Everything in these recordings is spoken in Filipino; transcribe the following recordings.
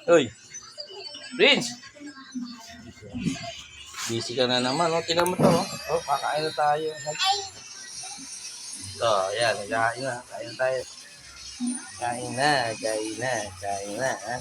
Uy, Prince! Busy ka na naman, oh. Tingnan mo to, oh. Oh, kakain na tayo. Ito, ayan, kain na. Kain na tayo. Kain na, kain na, kain na, ha?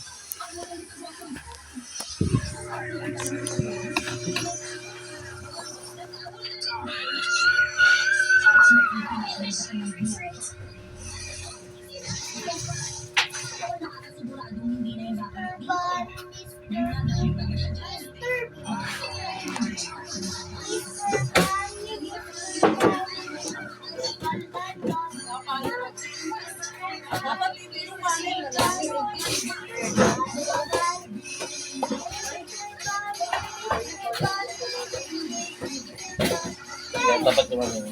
Dapat naman yun.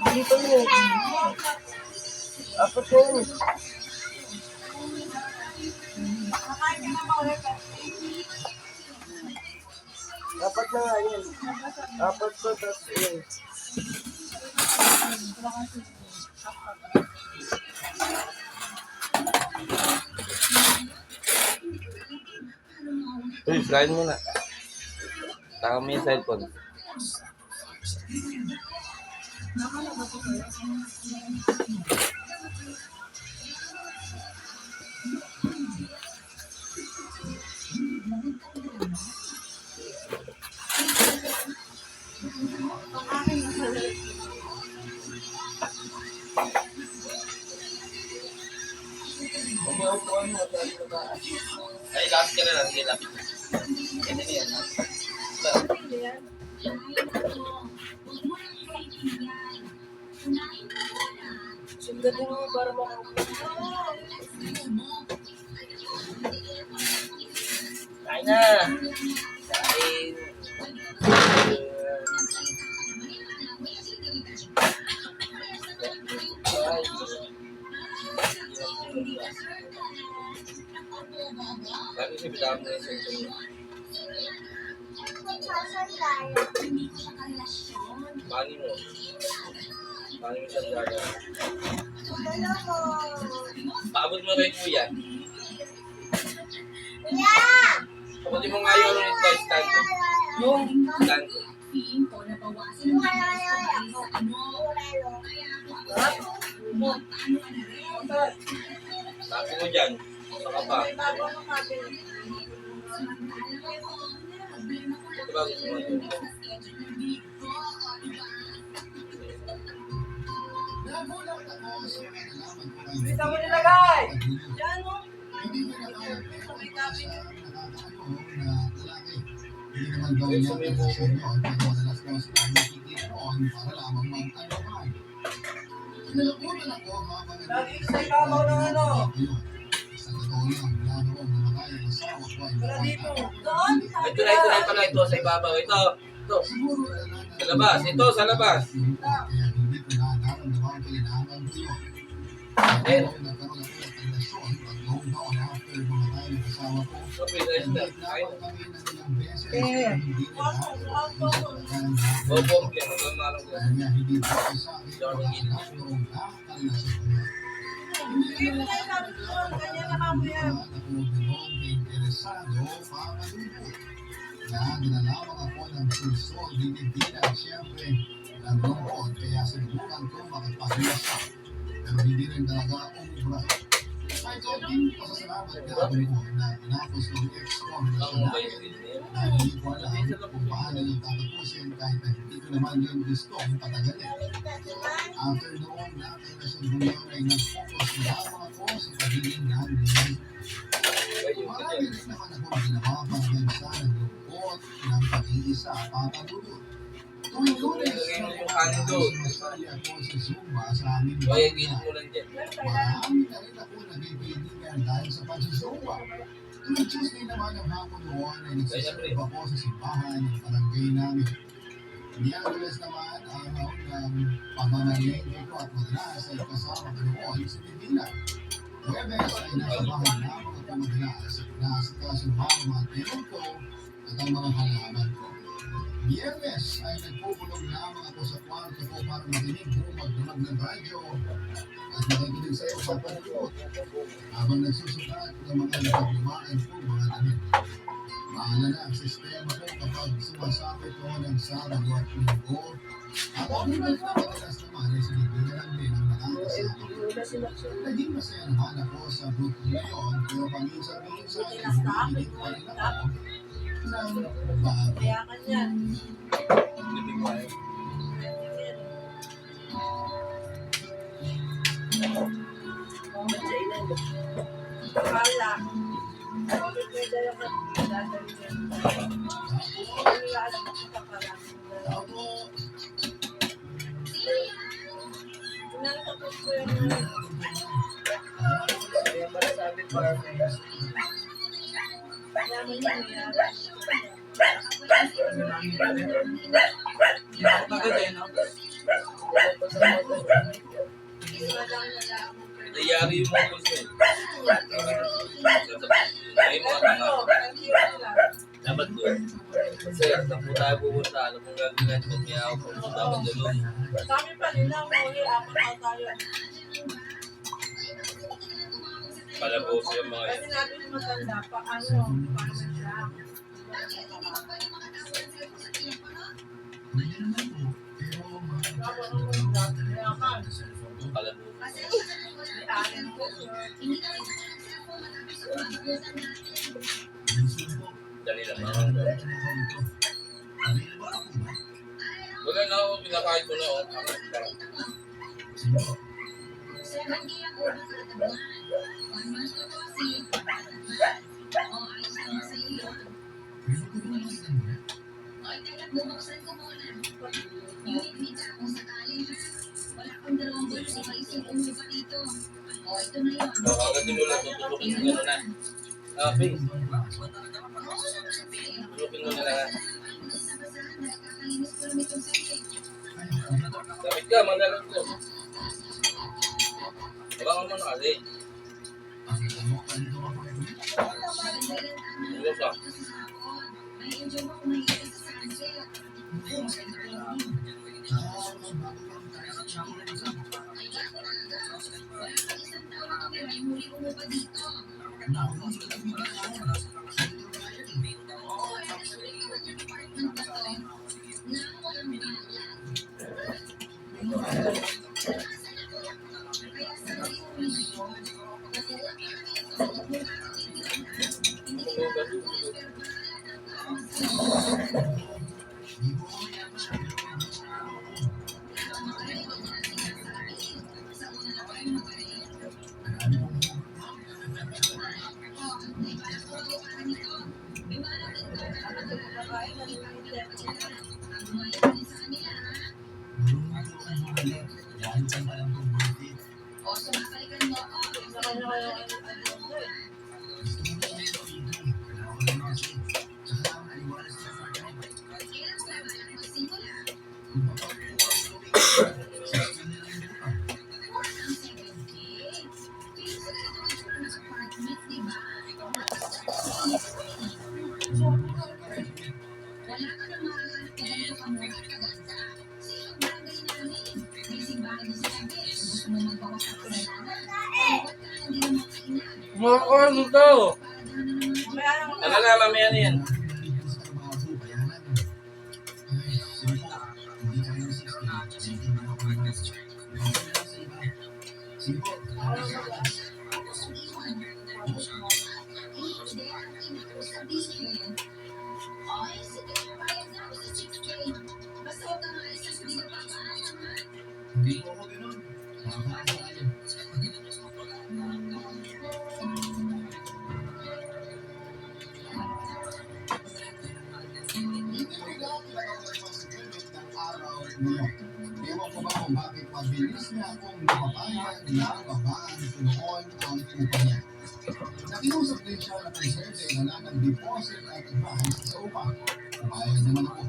Dito mo. Apat mo. Apat na nga yan. Apat ko, tapos yun. Uy, kain muna. Taka mo yung cellphone. Ay, lapit ka na lang. Sige, lapit. Ito na yan. Sundatin mo para Kain na. Kain. Bakit siya bitawan mo yung cellphone? Bani mo. Bani mo siya nilagay. Paabot mo kay kuya. Pabuti mo nga yung toy stand ko. Yung stand ko. Sabi mo dyan. Saka pa. Ito ba gusto mo? Bisa mo nilagay! Yan o! Hindi naman daw niya ang posisyon yun, pero madalas daw sila nakikita roon para lamang magtanungan. Nalakunan ako habang Lagi sa ibabaw ng ano? Sa totoo lang, wala noong namatay ang asawa ko ay Wala dito. Doon? Ito na pala. Ito sa ibabaw. Ito. siguro Sa labas. Ito sa labas. kaya hindi ko na naramdaman kailangan ko yun. Then, Nagkaroon ako ng relasyon pag noong taon after mamatay ang asawa ko. okay, guys. Kain. Kami na ilang beses hindi ko na Bobom ka. Magmamarang ka. kaya hindi ko sa akin wala noong nakakalasot ko. Hindi mo tayo sabi ko. Ganyan na kamo yan. Ako ganoon na interesado pamalubot. Kaya ginalawang ako ng suso, dinidinan, siyempre, nalungkot, kaya sinubukan ko makipag-isa. Pero hindi rin talaga umubra. May konting pasasalamat ka ako na tinapos ng ex ko ang relasyon namin. Dahil hindi ko alam kung paano yung tatapusin kahit na hindi ko naman yung gustong patagalin. After noon, na-relasyon ko yun ay nag-focus lamang ako sa pagiging nanay. Marami rin naman akong ginawa pang bansa ng lungkot ng pag-iisa papadulot. Tuwing Lunes, sumasali ako sa Zumba sa aming Kaya barangay. gilid mo lang dyan. Marami na rin ako nabibinigan dahil sa pag-Zumba. Tuwing Tuesday naman ang hapon noon ay nagsiserve ako sa simbahan ng barangay namin. Di Angeles naman, araw ng pamamalengke ko at madalas ay kasama ko noon si Medina. Huwebes ay nasa bahay lamang ako madalas at naasikasunhan ang mga tinong ko at ang mga halaman ko. Biyernes ay nagpupulong lamang ako sa kwarto ko para makinig ko magdamag ng radyo at makikinig sa iyo sa panunod habang nagsusukat ng mga napaglumaan ko mga damit. Mahala na ang sistema ko kapag sumasabit ko ng Sabado at Linggo at ang madalas naman ay sinigila lang din ang nakakasama ko. Naging masaya naman ako sa group ngayon pero paminsan-minsan ay humihiling pa rin ako ng bago. Kaya ka niyan. Kala. Bakit may dala ka dadalhin? Hindi alam ko pa pala. Ako, Pinakatapos ko yung Kaya pala sabi ko, yaman niya nangyari. Iba lang nalaman ko. Nayari yung mga gusto eh. Ay mo ang Ano? Ang hirap nila. dapat doon. Kasi saan po tayo pupunta, ano kung gagawin natin kaya ako pupunta ako doon. Kami pa nila, huli, apat na tayo. Palabos yung mga Kasi natin yung matanda, paano siya? pwede naman po, pero Tapos nung kaya ka, palabos. may alin ko. Dali lang. available ako ba? Wala na ako, pinakain ko na ako. Sige po. Pwede ko ba makita mo? Agad din ulit, tututukin ko na. Okay. Tutukin ko na lang. Kapit ka, mandalan ko. Abangan mo na kasi. Ano ka? Mga oras ito! Kaya lang Ano na, mamaya na yan. Hindi ko ako ganun. Nakakaasaan. Ewan ko ba kung bakit mabilis niya akong napapayag na babaan ko noon ang upa niya. Nakiusap din siya na conserve na ng deposit at advance sa upa. Pumayag naman ako.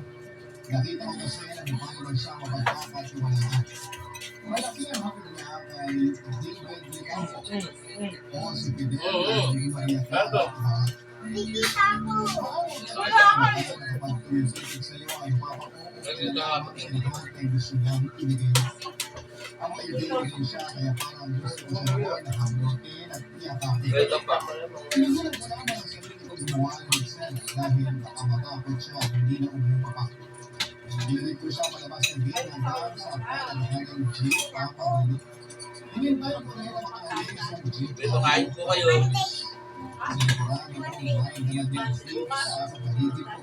Nakita ko kasi na paano lang siya mapagkakatiwalaan. Malaki ang hapon niya kay David Licampo o si Fidel Maria Clara. Nakikita ko. Wala ka eh. Kapag tumisipig sa'yo ay papakoo sa lahat ay gusto niyang ibigay. Ang maibigay siya kaya parang gusto ko siya naman na hamutin at iyakapin. Ito pa. Pinugulat ko naman ang sarili ko gumawa ng sense dahil baka matakot siya hindi na umuha pa. Dinilig ko siya palabas ng gate hanggang sa pagkalahan ng jeep papabili. Hinintay ko rin ang makakalit sa jeep. Ito kain po kayo. Sinigurado ko may dalagyan ng jeep sa paligid ko.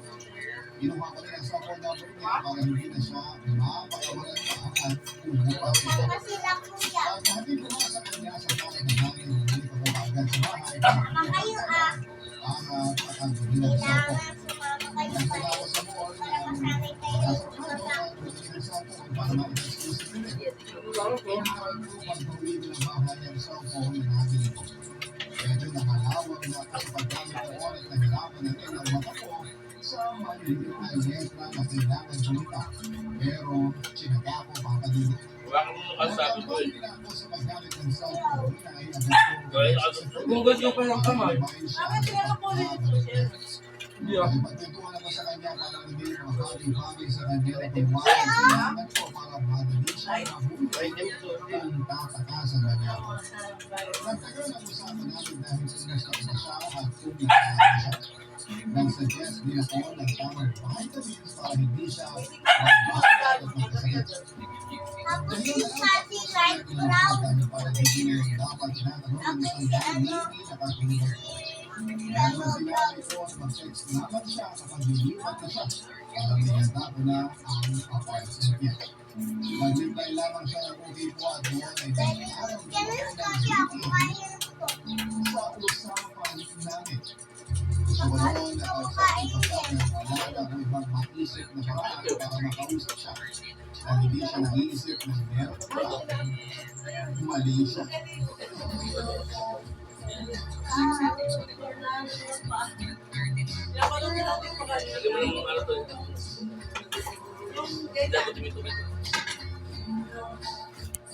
Kinuha ko rin ang cellphone number niya para hindi na siya mapakawalan pa at umuha siya. Kasi lang kuya. Pagdating ko nga sa kanya sa pala ng hangin, hindi ko agad sa bahay. Mama kayo ah. Para makagawin ang cellphone. Kailangan sumama kayo pa rin. Para masanay kayo. Medyo nakalawag na kasi paggamit ng oras na hirapan na rin ang mata ko sa maliliit na letra na kailangan sulita. Pero sinaga ko papadili. Wala ka muna kasabi ko eh. Ako sa paggamit ng cellphone na ay agad kong Hugot ko pa ng kamay. Bakit kaya po rin ito, sir? Pagtutuan ako sa kanya para hindi makabibagay sa kanya at iwanan ko para madali siya mahuli ang tatakasan na niya. Nagtagal ang usapan namin dahil sinasap na siya at kumikaya siya. Nag-suggest din ako ng tamang vitamins para hindi siya magbasa at magkasakit. Tapos yung sabi right brown. Para hindi niya dapat tinatanong ng isang dahil hindi nakatulog. Lalo sinabi ko at mag-text naman siya kapag lilipat na siya para binenta ko na ang apartment niya. Mag-reply lamang siya ng okay po at doon ay nag-araw na Ganun kasi ako kaya ko. sa usapan namin. Gusto ko noon na pagsasabi na wala na akong ibang maisip na paraan para makausap siya. Dahil hindi siya nag-iisip na meron na mali siya. Lagyan mo ng ano to eh. Hindi ako tumi-tumi.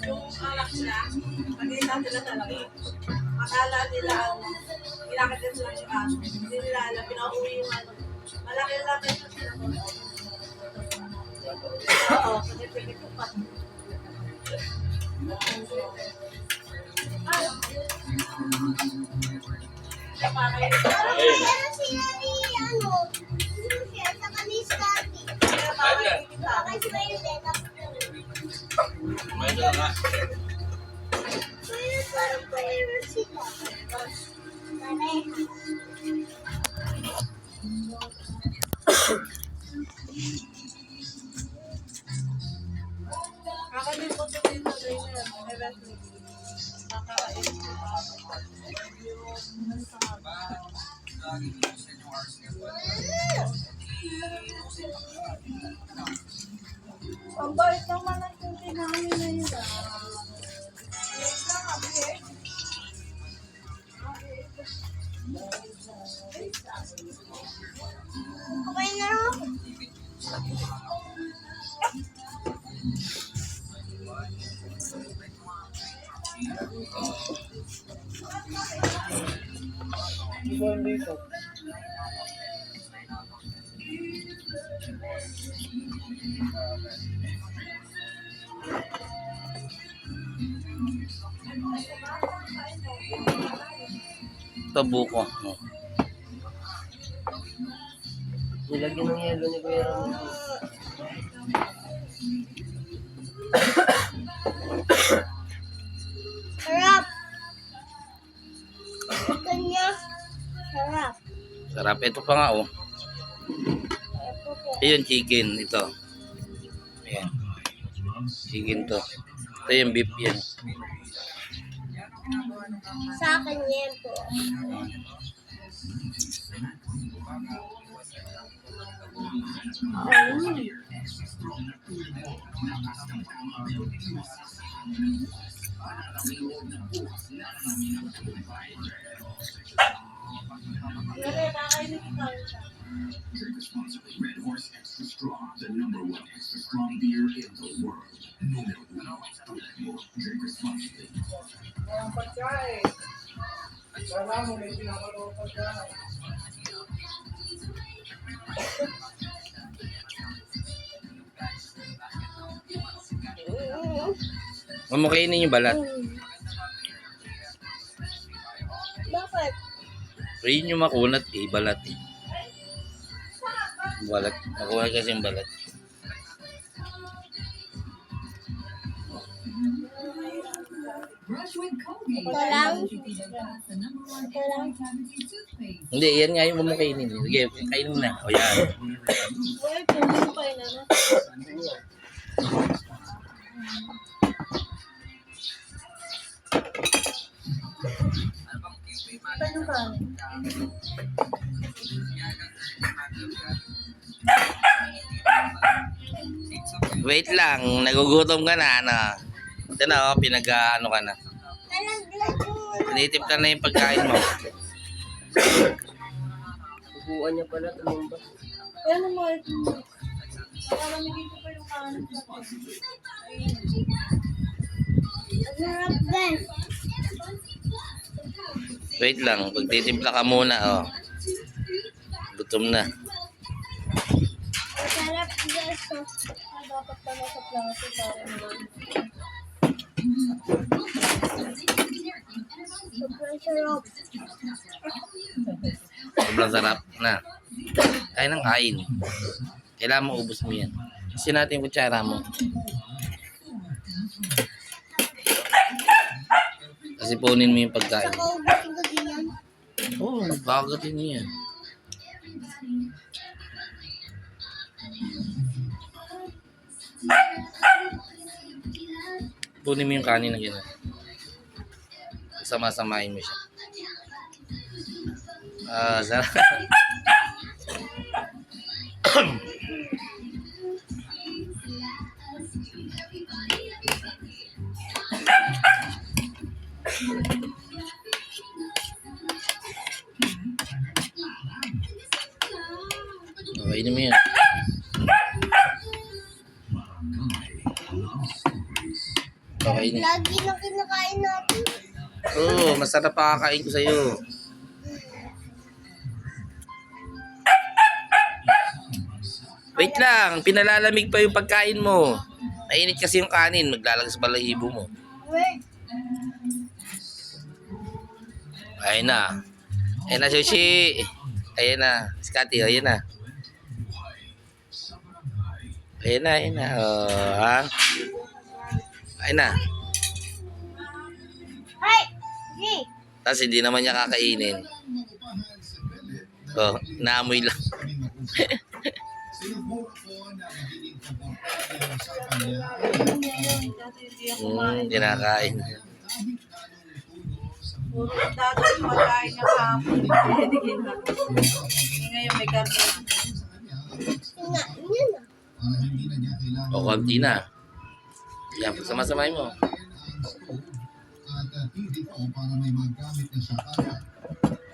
Yung anak nila, magkita sila talaga. Akala nila, kinakita sila yung aso. Hindi nila alam, pinauwi yung ano. Malaki-laki na sila. Oo, kasi pwede ko pa. Pero sila ni, ano, siya, sa kaniskati. Bakit sila yung denak? May na nga. Pero parang pwede sila. Kakanin ko ito dito, trainer. Kakain ko. Ang bait naman ang kunti namin na yun. Okay na ako. Dito. Ito buko. Nilagyan ng yelo ni Kuya Ramon. Sarap. Kanya. Sarap. Sarap. Ito pa nga oh. Ayun, chicken. Ito. Ayan. Chicken to. Ito yung beef yan. Sa akin yan po. Drink responsibly. Red Horse Extra Strong, the #1 Ang pagkain. Kala mo may pinapagawa pagkain. Huwag mo kainin yung balat. Bakit? Pwede nyo makunat eh, balat eh. Balat. Makunat kasi yung balat. Ito lang. Ito lang. Hindi, yan nga yung huwag mo kainin. Sige, kainin mo na. O yan. Uy, pumin pa yun, ano? Paano ka? Wait lang, nagugutom ka na, ano. Ito na, oh, pinag-ano ka na. Nalaglag yung... Tinitip ka na yung pagkain mo. Upuan niya pala, tumumba. Ano mo ito? Nakalamigin ko pa yung kanan sa akin. Ang sarap din. Wait lang, pagtitimpla ka muna, oh. Gutom na. Ang sarap din. Dapat pala sa plato para naman. Sobrang sarap. Sobrang sarap na. Kain ng kain. Kailangan mo ubos mo yan. Kasi natin yung kutsara mo. Kasi punin mo yung pagkain. Saka ubusin ko din yan. Oo, bagatin niya. Punin mo yung kanin na gano'n. Sama-samahin mo siya. Sarap. Okay mo yan. Okay na. Lagi na kinakain natin. Oo, masarap pa kakain ko sa'yo. Wait lang, pinalalamig pa yung pagkain mo. Mainit kasi yung kanin, maglalagay sa balahibo mo. Wait. Ayun na. Ayun na, Sushi. Ayun na. Scotty, ayun na. Ayun na, ayun na. Oh, ha? Ayun na. Hi! G! Tapos hindi naman niya kakainin. Oh, naamoy lang. Sinubok ko na magiging komportable sa kanya. Kinakain. Puro dati yung pagkain niya kahapon. Hindi ngayon may karne. Nga, yun na. Para hindi na niya kailangan O, konti na. Yan, pagsama-samay mo. ang stove at TV ko para may magamit na siya kaya.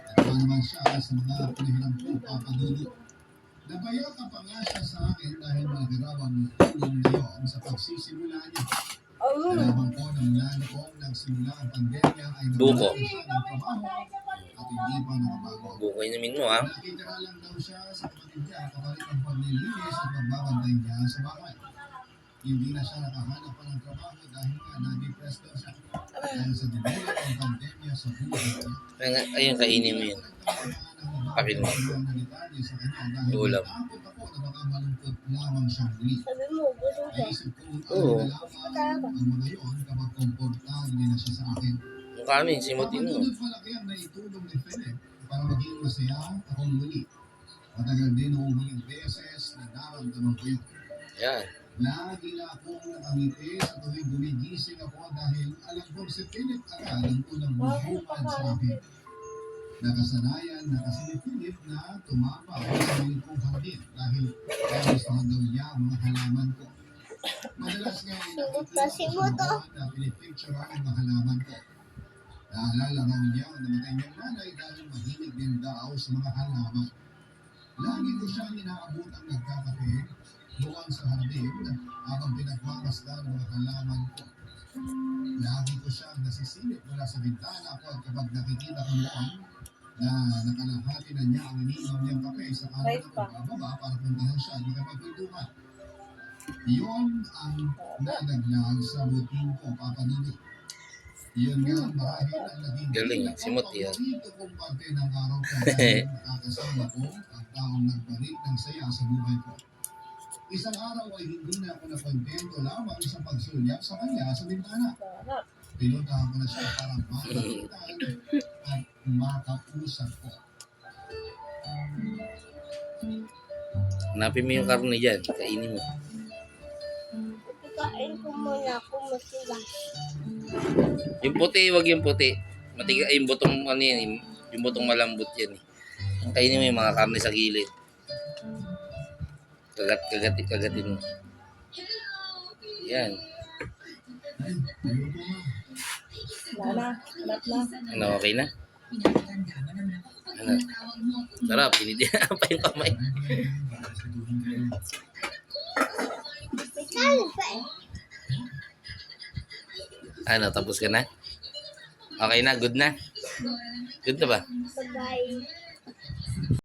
At naman siya sa mga pinahiram ko papadulo. Nabayaka pa nga siya sa akin dahil nagrawang tulong ngayon sa pagsisimula niya. Nalaman ko na mula noong nagsimula ang pandemya ay Buko. nawalan siya ng trabaho at hindi pa nakabago. Bukoy namin mo, ha? Nakitira lang daw siya sa kapatid niya kapalit ang paglilinis at pagbabantay niya sa bahay. Hindi na siya nakahanap pa ng trabaho dahil nga na-depress daw siya. Dahil sa dumulat ang pandemya sa buhay niya. Ayun, kainin mo yun. Pakin mo. Ulam. Takot ako na baka malungkot lamang siyang muli. Sabi mo, gusto ko. Naisip ko Oo. ano na lamang ang mga yun kapag komportable na siya sa akin. Yung kanin, simutin mo. Kapag malaki ang naitulong ni Philip para maging masaya akong muli. Matagal din akong huling beses na naramdaman ko yun. Yan. Lagi na akong nakangiti sa tuwing gumigising ako dahil alam kong si Philip agad ang unang bubungad sa akin. Nakasanayan na kasi ni Philip na tumapa ako sa mga kong hardin dahil gustuhan daw niya ang mga halaman ko. Madalas nga Kasi mo to. na pinipicture ang mga halaman ko. Naalala raw niya ang namatay niyang nanay dahil mahilig din daw sa mga halaman. Lagi ko siyang inaabot ang nagkakape buwan sa hardin habang pinagmamasdan ng mga halaman ko. Lagi ko siyang nasisilip mula sa bintana ko at kapag nakikita ko noon na nakalahati na niya ang iniinom niyang kape sa kanan Right ako pa. bababa para puntahan siya at makipagkwentuhan. Iyon ang nadaglag sa routine ko, Papa Nini. Iyon nga marahil ang naging Galing, simot yan. paborito kong parte ng araw ko dahil nakakasama ko ang taong nagpalit ng saya sa buhay ko. Isang araw ay hindi na ako nakontento lamang sa pagsulyap sa kanya sa bintana. Sarap. Pinuntahan ko na siya para makakutan at makausap ko. Hanapin mo yung karne dyan. Kainin mo. Ikain ko muna kung masigas. Yung puti, wag yung puti. Matiga, yung butong ano yan, yung butong malambot yan eh. Ang kainin mo yung mga karne sa gilid. Kagatin mo. Yan. Wala na. Alat na. Ano, okay na? Ano? Sarap, pinitihan pa yung kamay. May kanin pa eh. Ano, tapos ka na? Okay na, good na? Good na ba? Bye-bye.